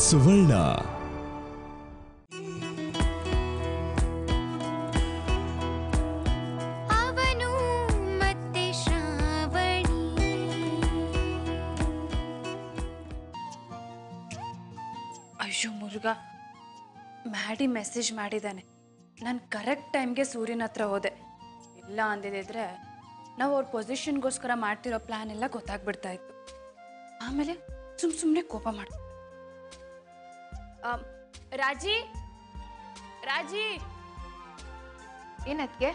ಸುವರ್ಣ. ಅಯ್ಯೋ ಮುರುಘ, ಮ್ಯಾಡಿ ಮೆಸೇಜ್ ಮಾಡಿದ್ದಾನೆ. ನಾನು ಕರೆಕ್ಟ್ ಟೈಮ್ಗೆ ಸೂರ್ಯನ ಹತ್ರ ಹೋದೆ. ಇಲ್ಲ ಅಂದಿದ್ರೆ ನಾವು ಅವ್ರ ಪೊಸಿಷನ್ಗೋಸ್ಕರ ಮಾಡ್ತಿರೋ ಪ್ಲ್ಯಾನ್ ಎಲ್ಲ ಗೊತ್ತಾಗ್ಬಿಡ್ತಾ ಇತ್ತು. ಆಮೇಲೆ ಸುಮ್ಮನೆ ಕೋಪ ಮಾಡ್ತಾರೆ. ರಾಜಿ ರಾಜಿ ಏನಕ್ಕೆ?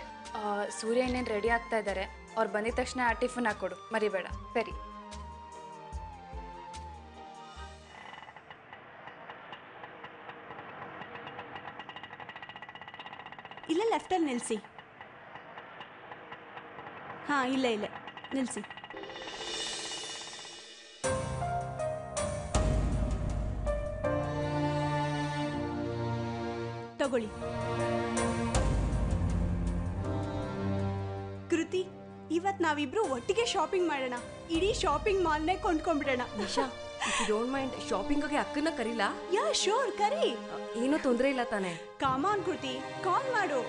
ಸೂರ್ಯ ಇನ್ನೇನು ರೆಡಿ ಆಗ್ತಾ ಇದ್ದಾರೆ. ಅವ್ರು ಬಂದಿದ ತಕ್ಷಣ ಟಿಫನ್ ಹಾಕೊಡು, ಮರಿಬೇಡ. ಸರಿ. ಇಲ್ಲ, ಲೆಫ್ಟಲ್ಲಿ ನಿಲ್ಲಿಸಿ. ಹಾಂ, ಇಲ್ಲ ನಿಲ್ಲಿಸಿ. ತಗೊಳ್ಳಿ. ಕೃತಿ, ಇವತ್ತು ನಾವಿಬ್ರು ಒಟ್ಟಿಗೆ ಶಾಪಿಂಗ್ ಮಾಡೋಣ. ಇಡೀ ಶಾಪಿಂಗ್ ಮಾಲ್ನೇ ಕೊಂಡ್ಕೊಂಡ್ಬಿಡೋಣ. Nisha, if you don't mind, ಶಾಪಿಂಗ್ಗೆ ಅಕ್ಕನ ಕರೀಲ? ಯಾ ಶೋರ್, ಕರಿ. ಏನೂ ತೊಂದರೆ ಇಲ್ಲ ತಾನೆ? ಕಾಮಾನ್ ಕೃತಿ, ಕಾಲ್ ಮಾಡು.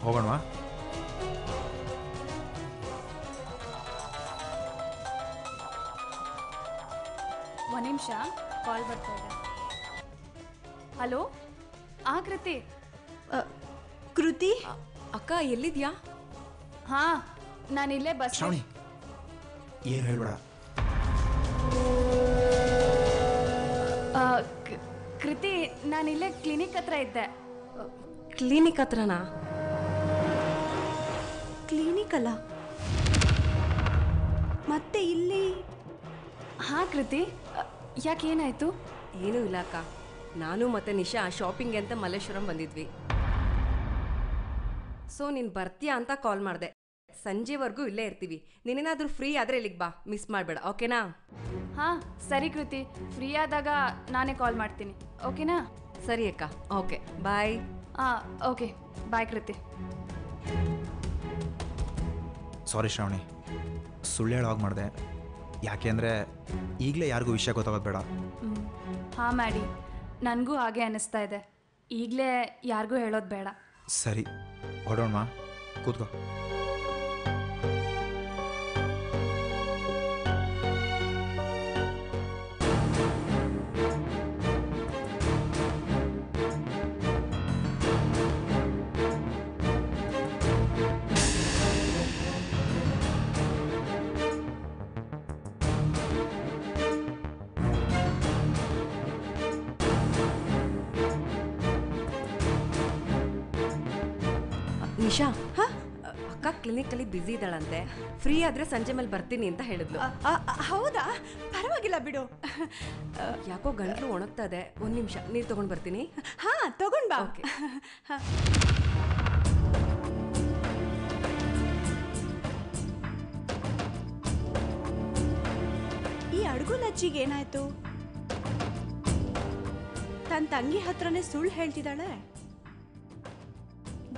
ಹೋಗೋಣವಾ? ಒಂದು ನಿಮಿಷ, ಕಾಲ್ ಬರ್ತಾ ಇದೆ. ಹಲೋ, ಕೃತಿ. ಕೃತಿ, ಅಕ್ಕ ಎಲ್ಲಿದ್ಯಾ? ಹಾ, ನಾನಿಲ್ಲೇ ಬಸ್. ಶ್ರಾವಣಿ, ಏನು ಹೇಳ್ಬೇಡ. ಕೃತಿ, ನಾನಿಲ್ಲೇ ಕ್ಲಿನಿಕ್ ಹತ್ರ ಇದ್ದೆ. ಕ್ಲಿನಿಕ್ ಹತ್ರನಾ? ಕ್ಲಿನಿಕ್ ಅಲ್ಲ, ಮತ್ತೆ ಇಲ್ಲಿ? ಹಾ ಕೃತಿ, ಯಾಕೇನಾಯ್ತು? ಏನೂ ಇಲ್ಲ ಅಕ್ಕ, ನಾನು ಮತ್ತು ನಿಶಾ ಶಾಪಿಂಗ್ ಅಂತ ಮಲ್ಲೇಶ್ವರಂ ಬಂದಿದ್ವಿ. ಸೊ ನೀನು ಬರ್ತೀಯಾ ಅಂತ ಕಾಲ್ ಮಾಡಿದೆ. ಸಂಜೆವರೆಗೂ ಇಲ್ಲೇ ಇರ್ತೀವಿ. ನೀನೇನಾದರೂ ಫ್ರೀ ಆದರೆ ಇಲ್ಲಿಗೆ ಬಾ, ಮಿಸ್ ಮಾಡಬೇಡ, ಓಕೆನಾ? ಹಾಂ ಸರಿ ಕೃತಿ, ಫ್ರೀ ಆದಾಗ ನಾನೇ ಕಾಲ್ ಮಾಡ್ತೀನಿ, ಓಕೆನಾ? ಸರಿ ಅಕ್ಕ, ಓಕೆ ಬಾಯ್. ಹಾಂ ಓಕೆ, ಬಾಯ್ ಕೃತಿ. ಸಾರಿ ಶ್ರಾವಣಿ, ಸುಳ್ಳು ಹೇಳೋವಾಗ ಮಾಡಿದೆ. ಯಾಕೆ ಅಂದರೆ ಈಗಲೇ ಯಾರಿಗೂ ವಿಷಯ ಗೊತ್ತಾಗೋದು ಬೇಡ. ಹಾಂ ಮ್ಯಾಡಿ, ನನಗೂ ಹಾಗೆ ಅನ್ನಿಸ್ತಾ ಇದೆ. ಈಗಲೇ ಯಾರಿಗೂ ಹೇಳೋದು ಬೇಡ. ಸರಿ, ಹೊಡೋಣ, ಕೂತ್ಕೋ. ನಿಶಾ, ಅಕ್ಕ ಕ್ಲಿನಿಕಲ್ಲಿ ಬ್ಯುಸಿ ಇದ್ದಾಳಂತೆ. ಫ್ರೀ ಆದರೆ ಸಂಜೆ ಮೇಲೆ ಬರ್ತೀನಿ ಅಂತ ಹೇಳಿದ್ಲು. ಹೌದಾ? ಪರವಾಗಿಲ್ಲ ಬಿಡು. ಯಾಕೋ ಗಂಟ್ಲು ಒಣಗ್ತಾ ಇದೆ. ಒಂದು ನಿಮಿಷ, ನೀರು ತೊಗೊಂಡು ಬರ್ತೀನಿ. ಹಾಂ, ತಗೊಂಡು ಬಾ. ಓಕೆ. ಈ ಅಡುಗು ಲಜ್ಜಿಗೆ ಏನಾಯ್ತು? ತನ್ನ ತಂಗಿ ಹತ್ರನೇ ಸುಳ್ಳು ಹೇಳ್ತಿದ್ದಾಳೆ.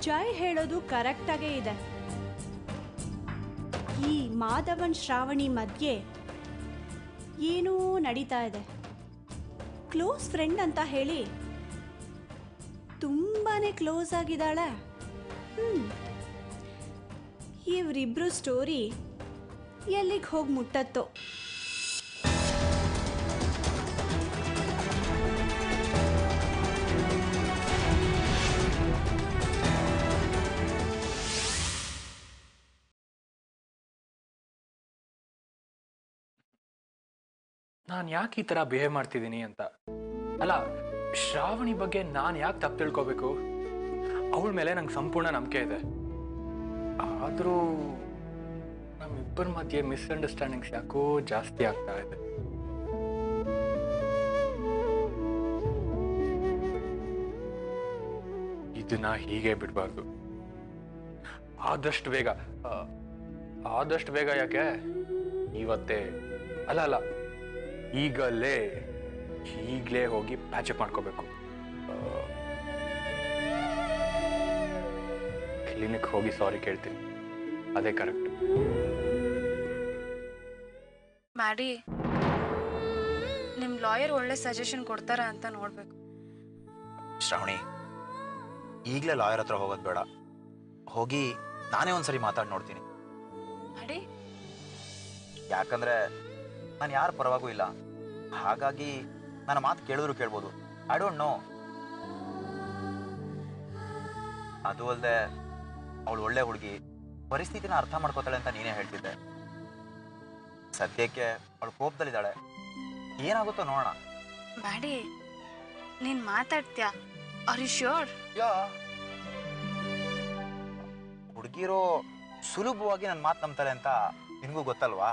ಜೈ ಹೇಳೋದು ಕರೆಕ್ಟಾಗೇ ಇದೆ. ಈ ಮಾಧವನ್ ಶ್ರಾವಣಿ ಮಧ್ಯೆ ಏನೋ ನಡೀತಾ ಇದೆ. ಕ್ಲೋಸ್ ಫ್ರೆಂಡ್ ಅಂತ ಹೇಳಿ ತುಂಬಾನೇ ಕ್ಲೋಸ್ ಆಗಿದ್ದಾಳೆ. ಇವರಿಬ್ರು ಸ್ಟೋರಿ ಎಲ್ಲಿಗೆ ಹೋಗಿ ಮುಟ್ಟತ್ತೋ. ನಾನು ಯಾಕೆ ಈ ಥರ ಬಿಹೇವ್ ಮಾಡ್ತಿದ್ದೀನಿ ಅಂತ. ಅಲ್ಲ, ಶ್ರಾವಣಿ ಬಗ್ಗೆ ನಾನು ಯಾಕೆ ತಪ್ಪು ತಿಳ್ಕೊಬೇಕು? ಅವಳ ಮೇಲೆ ನಂಗೆ ಸಂಪೂರ್ಣ ನಂಬಿಕೆ ಇದೆ. ಆದರೂ ನಮ್ಮಿಬ್ಬರ ಮಧ್ಯೆ ಮಿಸ್ಅಂಡರ್ಸ್ಟ್ಯಾಂಡಿಂಗ್ಸ್ ಯಾಕೋ ಜಾಸ್ತಿ ಆಗ್ತಾ ಇದೆ. ಇದನ್ನ ಹೀಗೆ ಬಿಡಬಾರ್ದು. ಆದಷ್ಟು ಬೇಗ ಆದಷ್ಟು ಬೇಗ ಯಾಕೆ ಇವತ್ತೇ ಅಲ್ಲ ಈಗಲೇ ಹೋಗಿ ಪ್ಯಾಚಪ್ ಮಾಡ್ಕೋಬೇಕು. ಕ್ಲಿನಿಕ್ ಹೋಗಿ ಸಾರಿ ಕೇಳ್ತೀನಿ, ಅದೇ ಕರೆಕ್ಟ್. ಮ್ಯಾಡಿ, ನಿಮ್ಮ ಲಾಯರ್ ಒಳ್ಳೆ ಸಜೆಷನ್ ಕೊಡ್ತಾರ ಅಂತ ನೋಡ್ಬೇಕು. ಶ್ರಾವಣಿ, ಈಗಲೇ ಲಾಯರ್ ಹತ್ರ ಹೋಗೋದು ಬೇಡ. ಹೋಗಿ ನಾನೇ ಒಂದ್ಸರಿ ಮಾತಾಡಿ ನೋಡ್ತೀನಿ. ಮ್ಯಾಡಿ, ಯಾಕಂದ್ರೆ ನಾನು ಯಾರ ಪರವಾಗೂ ಇಲ್ಲ, ಹಾಗಾಗಿ ನನ್ನ ಮಾತು ಕೇಳಿದ್ರು ಕೇಳ್ಬೋದು. I don't know. ಅದು ಅಲ್ಲದೆ ಅವಳು ಒಳ್ಳೆ ಹುಡುಗಿ, ಪರಿಸ್ಥಿತಿನ ಅರ್ಥ ಮಾಡ್ಕೋತಾಳೆ ಅಂತ ನೀನೇ ಹೇಳ್ತಿದ್ದೆ. ಸದ್ಯಕ್ಕೆ ಅವಳು ಕೋಪದಲ್ಲಿದ್ದಾಳೆ, ಏನಾಗುತ್ತೋ ನೋಡೋಣ. ಮ್ಯಾಡಿ, ನೀನ್ ಮಾತಾಡ್ತೀಯಾ? Are you sure? ಹುಡುಗಿರೋ ಸುಲಭವಾಗಿ ನನ್ನ ಮಾತು ನಂಬ್ತಾರೆ ಅಂತ ನಿನಗೂ ಗೊತ್ತಲ್ವಾ?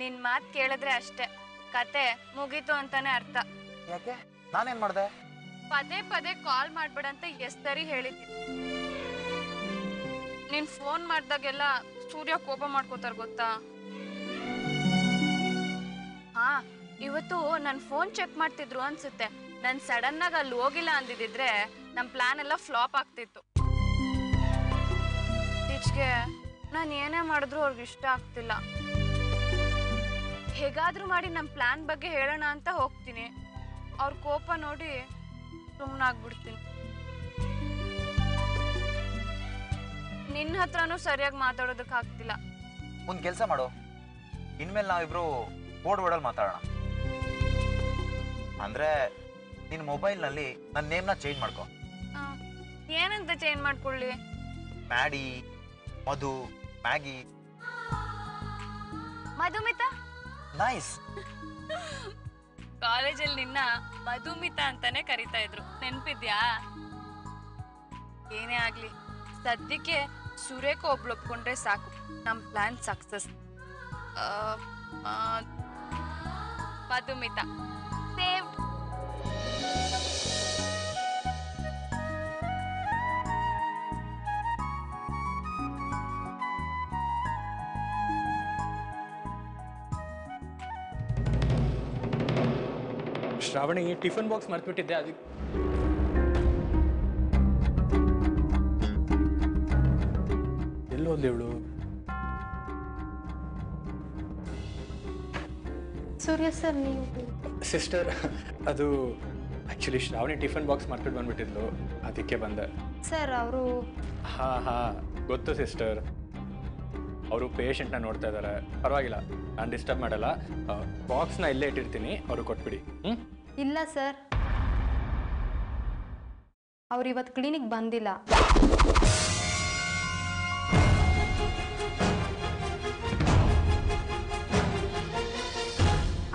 ನಿನ್ ಮಾತ್ ಕೇಳಿದ್ರೆ ಅಷ್ಟೇ, ಕತೆ ಮುಗೀತು ಅಂತಾನೆ ಅರ್ಥ. ಯಾಕೆ? ನಾನೇನ್ ಮಾಡ್ದೆ? ಪದೇ ಪದೇ ಕಾಲ್ ಮಾಡ್ಬೇಡಂತ ಎಷ್ಟ್ ಸರಿ ಹೇಳಿದ್ದೀನಿ. ನೀನ್ ಫೋನ್ ಮಾಡ್ದಾಗೆಲ್ಲ ಸೂರ್ಯ ಕೋಪ ಮಾಡ್ಕೋತಾರ ಗೊತ್ತಾ? ಹಾ, ಇವತ್ತು ನನ್ ಫೋನ್ ಚೆಕ್ ಮಾಡ್ತಿದ್ರು ಅನ್ಸುತ್ತೆ. ನನ್ ಸಡನ್ ಆಗಿ ಅಲ್ಲಿ ಹೋಗಿಲ್ಲ ಅಂದಿದ್ರೆ ನಮ್ ಪ್ಲಾನ್ ಎಲ್ಲ ಫ್ಲಾಪ್ ಆಗ್ತಿತ್ತು. ಇತ್ತೀಚೆಗೆ ನಾನು ಏನೇ ಮಾಡಿದ್ರು ಅವ್ರಿಗೆ ಇಷ್ಟ ಆಗ್ತಿಲ್ಲ. ಹೇಗಾದ್ರೂ ಮಾಡಿ ನಮ್ ಪ್ಲಾನ್ ಬಗ್ಗೆ ಹೇಳೋಣ ಅಂತ ಹೋಗ್ತೀನಿ, ಅವ್ರ ಕೋಪ ನೋಡಿ ಸುಮ್ಮನಾಗ್ಬಿಡ್ತೀನಿ. ನಿನ್ನ ಹತ್ರನೂ ಸರಿಯಾಗಿ ಮಾತಾಡೋದಕ್ಕೆ ಆಗ್ತಿಲ್ಲ. ಒಂದ್ ಕೆಲಸ ಮಾಡು, ಇನ್ಮೇಲೆ ನಾವಿಬ್ರು ಓಡಲ್ಲಿ ಮಾತಾಡೋಣ. ಅಂದ್ರೆ ನಿನ್ ಮೊಬೈಲ್ನಲ್ಲಿ ನನ್ನ ನೇಮ್ನ ಚೇಂಜ್ ಮಾಡ್ಕೊ. ಏನಂತ ಚೇಂಜ್ ಮಾಡ್ಕೊಳ್ಳಿ? ಮ್ಯಾಡಿ, ಮಧು, ಮ್ಯಾಗಿ, ಮಧುಮಿತಾ. ನೈಸ್. ಕಾಲೇಜಲ್ಲಿ ನಿನ್ನ ಮಧುಮಿತಾ ಅಂತಾನೆ ಕರಿತಾ ಇದ್ರು, ನೆನ್ಪಿದ್ಯಾ? ಏನೇ ಆಗ್ಲಿ, ಸದ್ಯಕ್ಕೆ ಸುರೇಖ ಒಬ್ಳು ಒಪ್ಕೊಂಡ್ರೆ ಸಾಕು, ನಮ್ plan success. Madhumita save. Shravani, tiffin box ಮರ್ತ್ಬಿಟ್ಟಿದ್ದೆ, ಅದಕ್ಕೆ ಎಲ್ಲೋದ್ಲಿ ಇವಳು? ಸೂರ್ಯ ಸರ್, ನೀವು ಸಿಸ್ಟರ್, ಅದು ಆ್ಯಕ್ಚುಲಿ ಶ್ರಾವಣಿ ಟಿಫನ್ ಬಾಕ್ಸ್ ಮರ್ತ್ಬಿಟ್ಟು ಬಂದ್ಬಿಟ್ಟಿದ್ಲು, ಅದಕ್ಕೆ ಬಂದೆ. ಸರ್ ಅವರು ಹಾಂ ಗೊತ್ತು ಸಿಸ್ಟರ್, ಅವರು ಪೇಷಂಟ್ನ ನೋಡ್ತಾ ಇದ್ದಾರೆ. ಪರವಾಗಿಲ್ಲ, ನಾನು ಡಿಸ್ಟರ್ಬ್ ಮಾಡಲ್ಲ. ಬಾಕ್ಸ್ನ ಇಲ್ಲೇ ಇಟ್ಟಿರ್ತೀನಿ, ಅವರು ಕೊಟ್ಬಿಡಿ. ಇಲ್ಲ ಸರ್, ಅವ್ರು ಇವತ್ತು ಕ್ಲಿನಿಕ್ ಬಂದಿಲ್ಲ.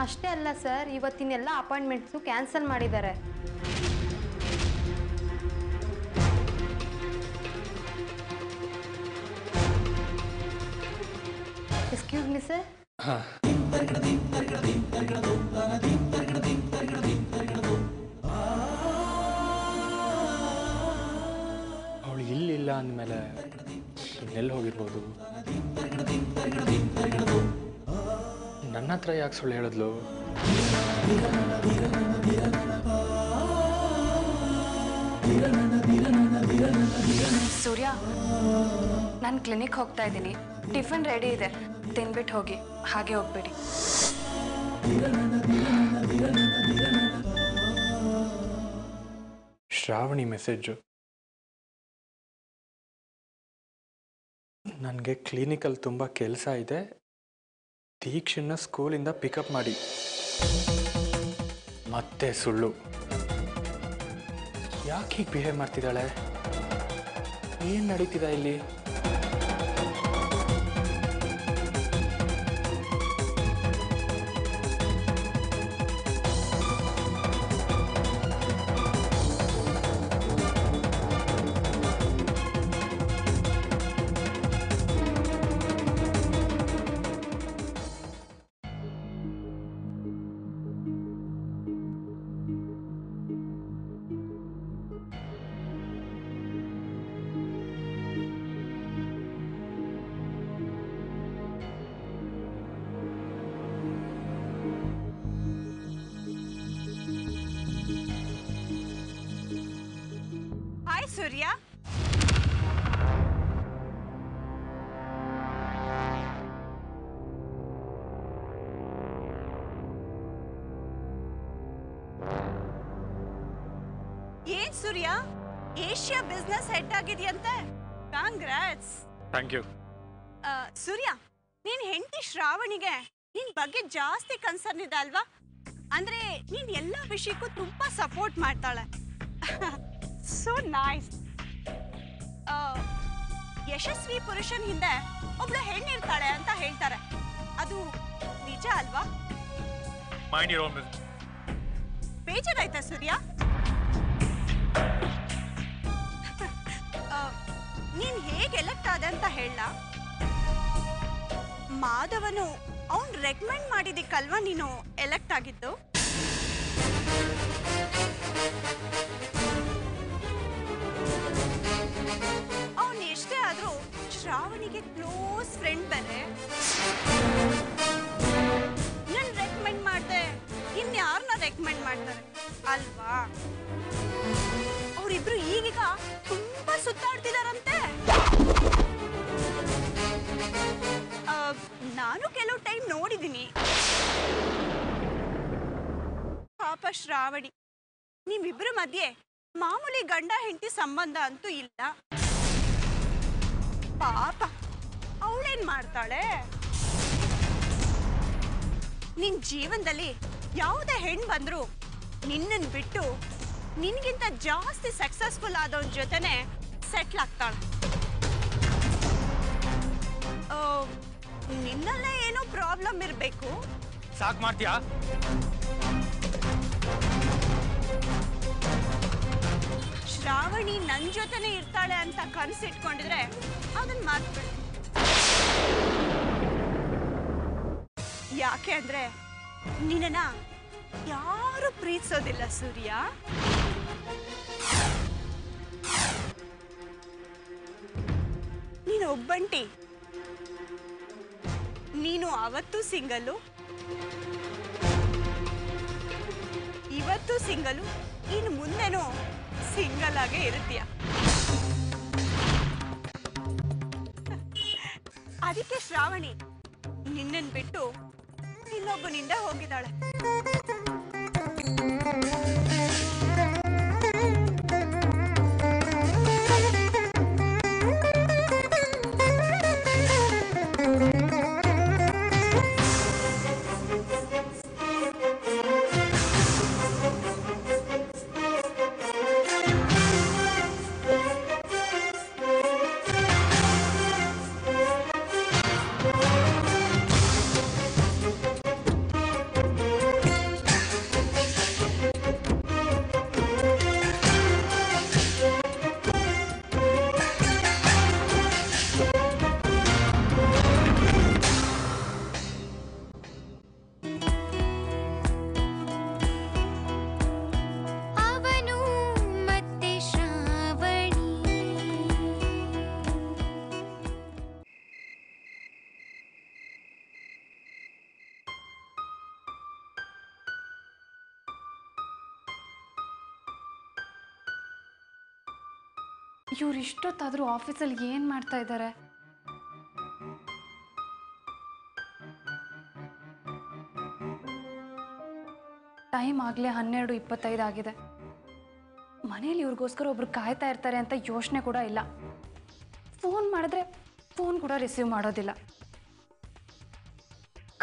ಅಷ್ಟೇ ಅಲ್ಲ ಸರ್, ಇವತ್ತಿನೆಲ್ಲ ಅಪಾಯಿಂಟ್ಮೆಂಟ್ಸು ಕ್ಯಾನ್ಸಲ್ ಮಾಡಿದ್ದಾರೆ. Excuse me sir. ಅವಳು ಇಲ್ಲಿಲ್ಲ ಅಂದಮೇಲೆ ಇನ್ನೆಲ್ಲಿ ಹೋಗಿರ್ಬೋದು? ನನ್ನ ಹತ್ರ ಯಾಕೆ ಸುಳ್ಳು ಹೇಳಿದ್ಲು? ಸೂರ್ಯ, ನಾನು ಕ್ಲಿನಿಕ್ ಹೋಗ್ತಾ ಇದ್ದೀನಿ, ಟಿಫನ್ ರೆಡಿ ಇದೆ, ತಿನ್ಬಿಟ್ಟು ಹೋಗಿ, ಹಾಗೆ ಹೋಗ್ಬೇಡಿ. ಶ್ರಾವಣಿ ಮೆಸೇಜು, ನನಗೆ ಕ್ಲಿನಿಕಲ್ಲಿ ತುಂಬ ಕೆಲಸ ಇದೆ, ದೀಕ್ಷನ್ನ ಸ್ಕೂಲಿಂದ ಪಿಕಪ್ ಮಾಡಿ. ಮತ್ತೆ ಸುಳ್ಳು. ಯಾಕೆ ಹೀಗೆ ಬಿಹೇವ್ ಮಾಡ್ತಿದ್ದಾಳೆ? ಏನು ನಡೀತಿದೆ ಇಲ್ಲಿ? ಸೂರ್ಯ? ಏನ್ ಸೂರ್ಯ, ಏಷ್ಯಾ ಬಿಸ್ನೆಸ್ ಹೆಡ್ ಆಗಿದೆಯಂತೆ. ಕಾಂಗ್ರಾಟ್ಸ್. Thank you. ಸೂರ್ಯ, ನೀನ್ ಹೆಂಡತಿ ಶ್ರಾವಣಿಗೆ ನಿನ್ ಬಗ್ಗೆ ಜಾಸ್ತಿ ಕನ್ಸರ್ನ್ ಇದೆ ಅಲ್ವಾ? ಅಂದ್ರೆ ನೀನ್ ಎಲ್ಲ ವಿಷಯಕ್ಕೂ ತುಂಬಾ ಸಪೋರ್ಟ್ ಮಾಡ್ತಾಳೆ. So nice. ಯಶಸ್ವಿ ಪುರುಷನ್ ಹಿಂದೆ ಒಬ್ಳು ಹೆಣ್ಣಿರ್ತಾಳೆ ಅಂತ ಹೇಳ್ತಾರೆ, ಅದು ನಿಜ ಅಲ್ವಾ? Mind your own business. ಬೇಜಾರಾಯ್ತಾ ಸೂರ್ಯ? ನೀನ್ ಹೇಗೆ ಎಲೆಕ್ಟ್ ಆದೆ ಅಂತ ಹೇಳ? ಮಾಧವನು ಅವನ್ ರೆಕಮೆಂಡ್ ಮಾಡಿದಿಕ್ಕಲ್ವಾ ನೀನು ಎಲೆಕ್ಟ್ ಆಗಿದ್ದು? ಅವನ್ ಎಷ್ಟೇ ಆದ್ರೂ ಶ್ರಾವಣಿಗೆ ಕ್ಲೋಸ್ ಫ್ರೆಂಡ್ ಬೇರೆ. ನನ್ ರೆಕಮೆಂಡ್ ಮಾಡ್ದೆ ಇನ್ಯಾರನ್ನ ರೆಕಮೆಂಡ್ ಮಾಡ್ತಾರೆ ಅಲ್ವಾ? ಅವರಿಬ್ರು ಈಗೀಗ ತುಂಬಾ ಸುತ್ತಾಡ್ತಿದಾರಂತೆ. ನಾನು ಕೆಲವು ಟೈಮ್ ನೋಡಿದ್ದೀನಿ. ಪಾಪ ಶ್ರಾವಣಿ, ನೀವಿಬ್ರ ಮಧ್ಯೆ ಮಾಮೂಲಿ ಗಂಡ ಹೆಂಡತಿ ಸಂಬಂಧ ಅಂತೂ ಇಲ್ಲ. ಪಾಪ ಅವಳೇನ್ ಮಾಡ್ತಾಳೆ? ನಿನ್ ಜೀವನದಲ್ಲಿ ಯಾವುದೇ ಹೆಣ್ಣು ಬಂದ್ರು ನಿನ್ನನ್ ಬಿಟ್ಟು ನಿನ್ಗಿಂತ ಜಾಸ್ತಿ ಸಕ್ಸಸ್ಫುಲ್ ಆದವನ್ ಜೊತೆನೆ ಸೆಟ್ಲ್ ಆಗ್ತಾಳೆ. ನಿನ್ನಲ್ಲೇ ಏನೋ ಪ್ರಾಬ್ಲಮ್ ಇರ್ಬೇಕು. ಸಾಕ್ ಮಾಡ್ತೀಯಾ? ಶ್ರಾವಣಿ ನನ್ ಜೊತೆನೆ ಇರ್ತಾಳೆ ಅಂತ ಕನ್ಸಿಟ್ಕೊಂಡಿದ್ರೆ ಅದನ್ನ ಮಾತ್ಬಿಡು. ಯಾಕೆ ಅಂದ್ರೆ ನಿನ್ನ ಯಾರು ಪ್ರೀತಿಸೋದಿಲ್ಲ ಸೂರ್ಯ. ನೀನು ಒಬ್ಬಂಟಿ. ನೀನು ಅವತ್ತು ಸಿಂಗಲ್ಲು, ಇವತ್ತು ಸಿಂಗಲ್ಲು, ಇನ್ನು ಮುಂದೆನೂ ಸಿಂಗಲ್ ಆಗೇ ಇರುತ್ತೀಯ. ಅದಕ್ಕೆ ಶ್ರಾವಣಿ ನಿನ್ನನ್ ಬಿಟ್ಟು ಇನ್ನೊಬ್ಬನಿಂದ ಹೋಗಿದ್ದಾಳೆ. ಇವ್ರು ಇಷ್ಟೊತ್ತಾದರೂ ಆಫೀಸಲ್ಲಿ ಏನು ಮಾಡ್ತಾ ಇದ್ದಾರೆ? ಟೈಮ್ ಆಗಲೇ 12:25 ಆಗಿದೆ. ಮನೇಲಿ ಇವ್ರಿಗೋಸ್ಕರ ಒಬ್ರು ಕಾಯ್ತಾ ಇರ್ತಾರೆ ಅಂತ ಯೋಚನೆ ಕೂಡ ಇಲ್ಲ. ಫೋನ್ ಮಾಡಿದ್ರೆ ಫೋನ್ ಕೂಡ ರಿಸೀವ್ ಮಾಡೋದಿಲ್ಲ.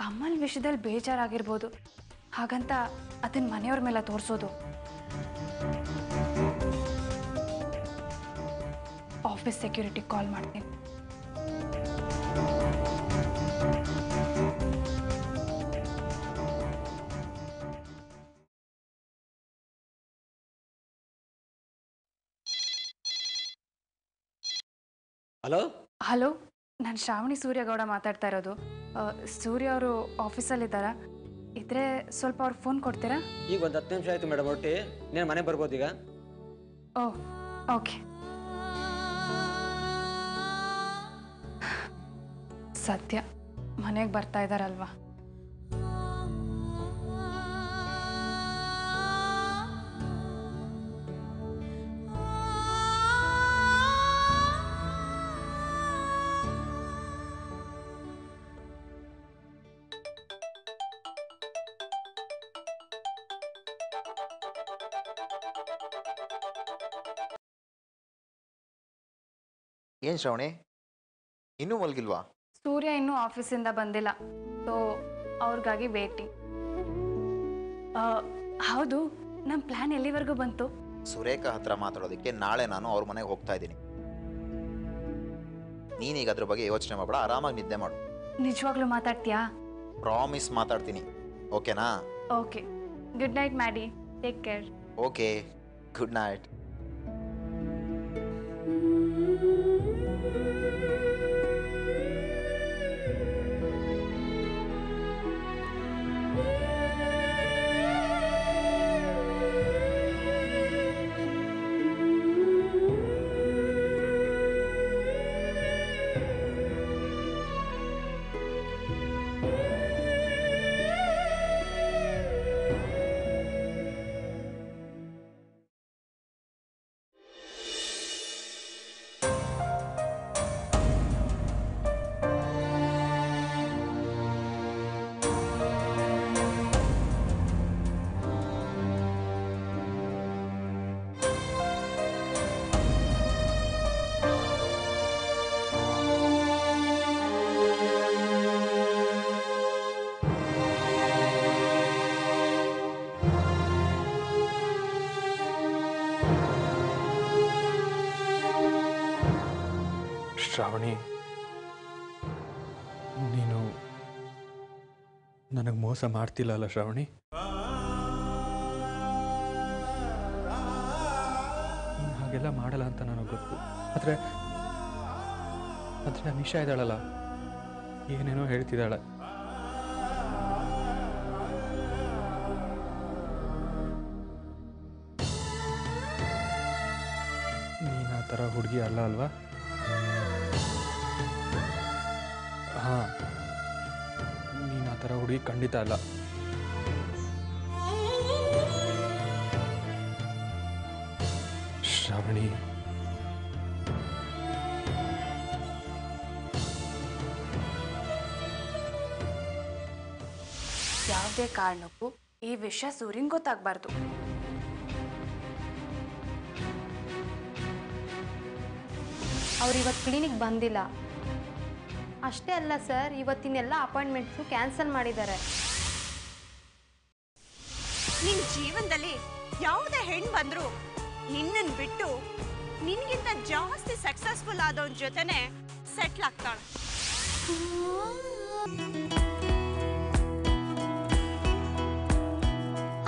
ಕಮಲ್ ವಿಷಯದಲ್ಲಿ ಬೇಜಾರಾಗಿರ್ಬೋದು, ಹಾಗಂತ ಅದನ್ನ ಮನೆಯವ್ರ ಮೇಲೆ ತೋರಿಸೋದು. ಆಫೀಸ್ ಸೆಕ್ಯೂರಿಟಿ ಕಾಲ್ ಮಾಡ್ತೀನಿ. ಹಲೋ ಹಲೋ, ನಾನು ಶ್ರಾವಣಿ ಸೂರ್ಯಗೌಡ ಮಾತಾಡ್ತಾ ಇರೋದು. ಸೂರ್ಯ ಅವರು ಆಫೀಸಲ್ಲಿದ್ದಾರಾ? ಇದ್ರೆ ಸ್ವಲ್ಪ ಅವ್ರಿಗೆ ಫೋನ್ ಕೊಡ್ತೀರಾ? ಈಗ ಒಂದು 10 ನಿಮಿಷ ಆಯಿತು ಮೇಡಮ್, ಹೊರಟಿ ನೀನು ಮನೆಗೆ ಬರ್ಬೋದು ಈಗ. Oh okay. ಸತ್ಯ ಮನೆಗೆ ಬರ್ತಾ ಇದ್ದಾರಲ್ವಾ? ಏನು ಶ್ರಾವಣಿ ಇನ್ನೂ ಮಲಗಿಲ್ವಾ? ಸೂರ್ಯ ಇನ್ನೂ ಆಫೀಸಿಂದ ಬಂದಿಲ್ಲ, ಸೊ ಅವ್ರಿಗಾಗಿ ವೇಟಿಂಗ್. ಹೌದು, ನಮ್ಮ ಪ್ಲ್ಯಾನ್ ಎಲ್ಲಿವರೆಗೂ ಬಂತು? ಸುರೇಖಾ ಹತ್ರ ಮಾತಾಡೋದಕ್ಕೆ ನಾಳೆ ನಾನು ಅವ್ರ ಮನೆಗೆ ಹೋಗ್ತಾ ಇದ್ದೀನಿ. ನೀನೀಗ ಅದ್ರ ಬಗ್ಗೆ ಯೋಚನೆ ಮಾಡಬೇಡ, ಆರಾಮಾಗಿ ನಿದ್ದೆ ಮಾಡು. ನಿಜವಾಗ್ಲೂ ಮಾತಾಡ್ತೀಯಾ? ಪ್ರಾಮಿಸ್ ಮಾತಾಡ್ತೀನಿ, ಓಕೆನಾ? Okay, good night ಮ್ಯಾಡಿ, take care. Okay, good night. Shravani, ನೀನು ನನಗೆ ಮೋಸ ಮಾಡ್ತಿಲ್ಲ ಅಲ್ಲ ಶ್ರಾವಣಿ? ನೀನು ಹಾಗೆಲ್ಲ ಮಾಡಲ್ಲ ಅಂತ ನನಗೆ ಗೊತ್ತು. ಆದರೆ ನಿಶಾ ಇದ್ದಾಳಲ್ಲ, ಏನೇನೋ ಹೇಳ್ತಿದ್ದಾಳೆ. ನೀನು ಆ ಥರ ಹುಡುಗಿ ಅಲ್ಲ ಅಲ್ವಾ? ಹಾಂ, ನೀನು ಆ ಥರ ಹುಡುಗಿ ಖಂಡಿತ ಅಲ್ಲ. ಶ್ರಾವಣಿ, ಯಾವುದೇ ಕಾರಣಕ್ಕೂ ಈ ವಿಷಯ ಸೂರ್ಯಂಗೆ ಗೊತ್ತಾಗಬಾರ್ದು. ಅವ್ರು ಇವತ್ತು ಕ್ಲಿನಿಕ್ ಬಂದಿಲ್ಲ. ಅಷ್ಟೇ ಅಲ್ಲ ಸರ್, ಇವತ್ತಿನೆಲ್ಲ ಅಪಾಯಿಂಟ್ಮೆಂಟ್ಸು ಕ್ಯಾನ್ಸಲ್ ಮಾಡಿದ್ದಾರೆ. ನಿನ್ ಜೀವನದಲ್ಲಿ ಯಾವುದೇ ಹೆಣ್ಣು ಬಂದ್ರು ನಿನ್ನನ್ನು ಬಿಟ್ಟು ನಿನ್ಗಿಂತ ಜಾಸ್ತಿ ಸಕ್ಸಸ್ಫುಲ್ ಆದವನ ಜೊತೆನೆ ಸೆಟ್ಲ್ ಆಗ್ತಾಳೆ.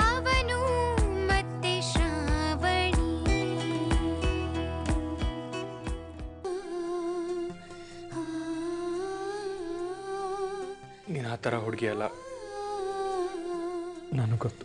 ಅವನು ಮತ್ತೆ ಶ್ರಾವಣಿ. ನೀನು ಆ ಥರ ಹುಡುಗಿ ಅಲ್ಲ, ನನಗೆ ಗೊತ್ತು.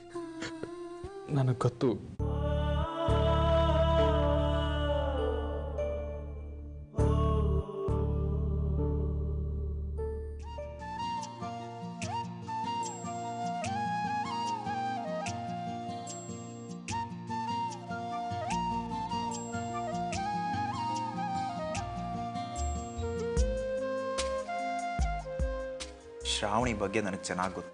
ಶ್ರಾವಣಿ ಬಗ್ಗೆ ನನಗೆ ಚೆನ್ನಾಗಿ ಗೊತ್ತು.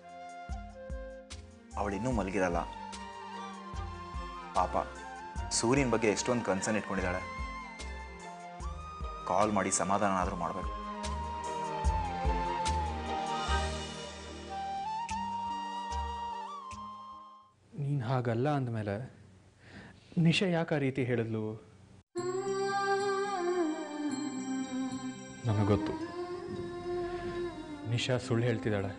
ಅವಳಿನ್ನೂ ಮಲಗಿರಲ್ಲ. ಪಾಪ ಸೂರ್ಯನ ಬಗ್ಗೆ ಎಷ್ಟೊಂದು ಕನ್ಸರ್ನ್ ಇಟ್ಕೊಂಡಿದ್ದಾಳೆ. ಕಾಲ್ ಮಾಡಿ ಸಮಾಧಾನ ಆದರೂ ಮಾಡಬೇಕು. ನೀನು ಹಾಗಲ್ಲ ಅಂದಮೇಲೆ ನಿಶಾ ಯಾಕೆ ಆ ರೀತಿ ಹೇಳಿದ್ಲು? ನನಗೆ ಗೊತ್ತು, ನಿಶಾ ಸುಳ್ಳು ಹೇಳ್ತಿದ್ದಾಳೆ.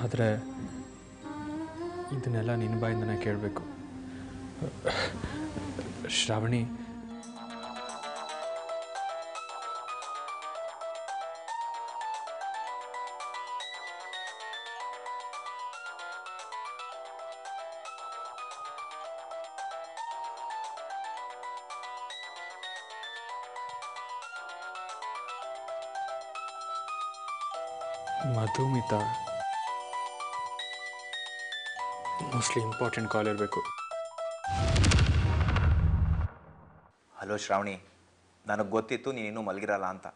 ಆದರೆ ಇದನ್ನೆಲ್ಲ ನಿನ್ನ ಬಾಯಿಂದನೇ ಕೇಳಬೇಕು. Shravani, Madhumita mostly important call ಇರಬೇಕು. ಹಲೋ ಶ್ರಾವಣಿ, ನನಗೆ ಗೊತ್ತಿತ್ತು ನೀನಿನ್ನೂ ಮಲಗಿರಲ್ಲ ಅಂತ.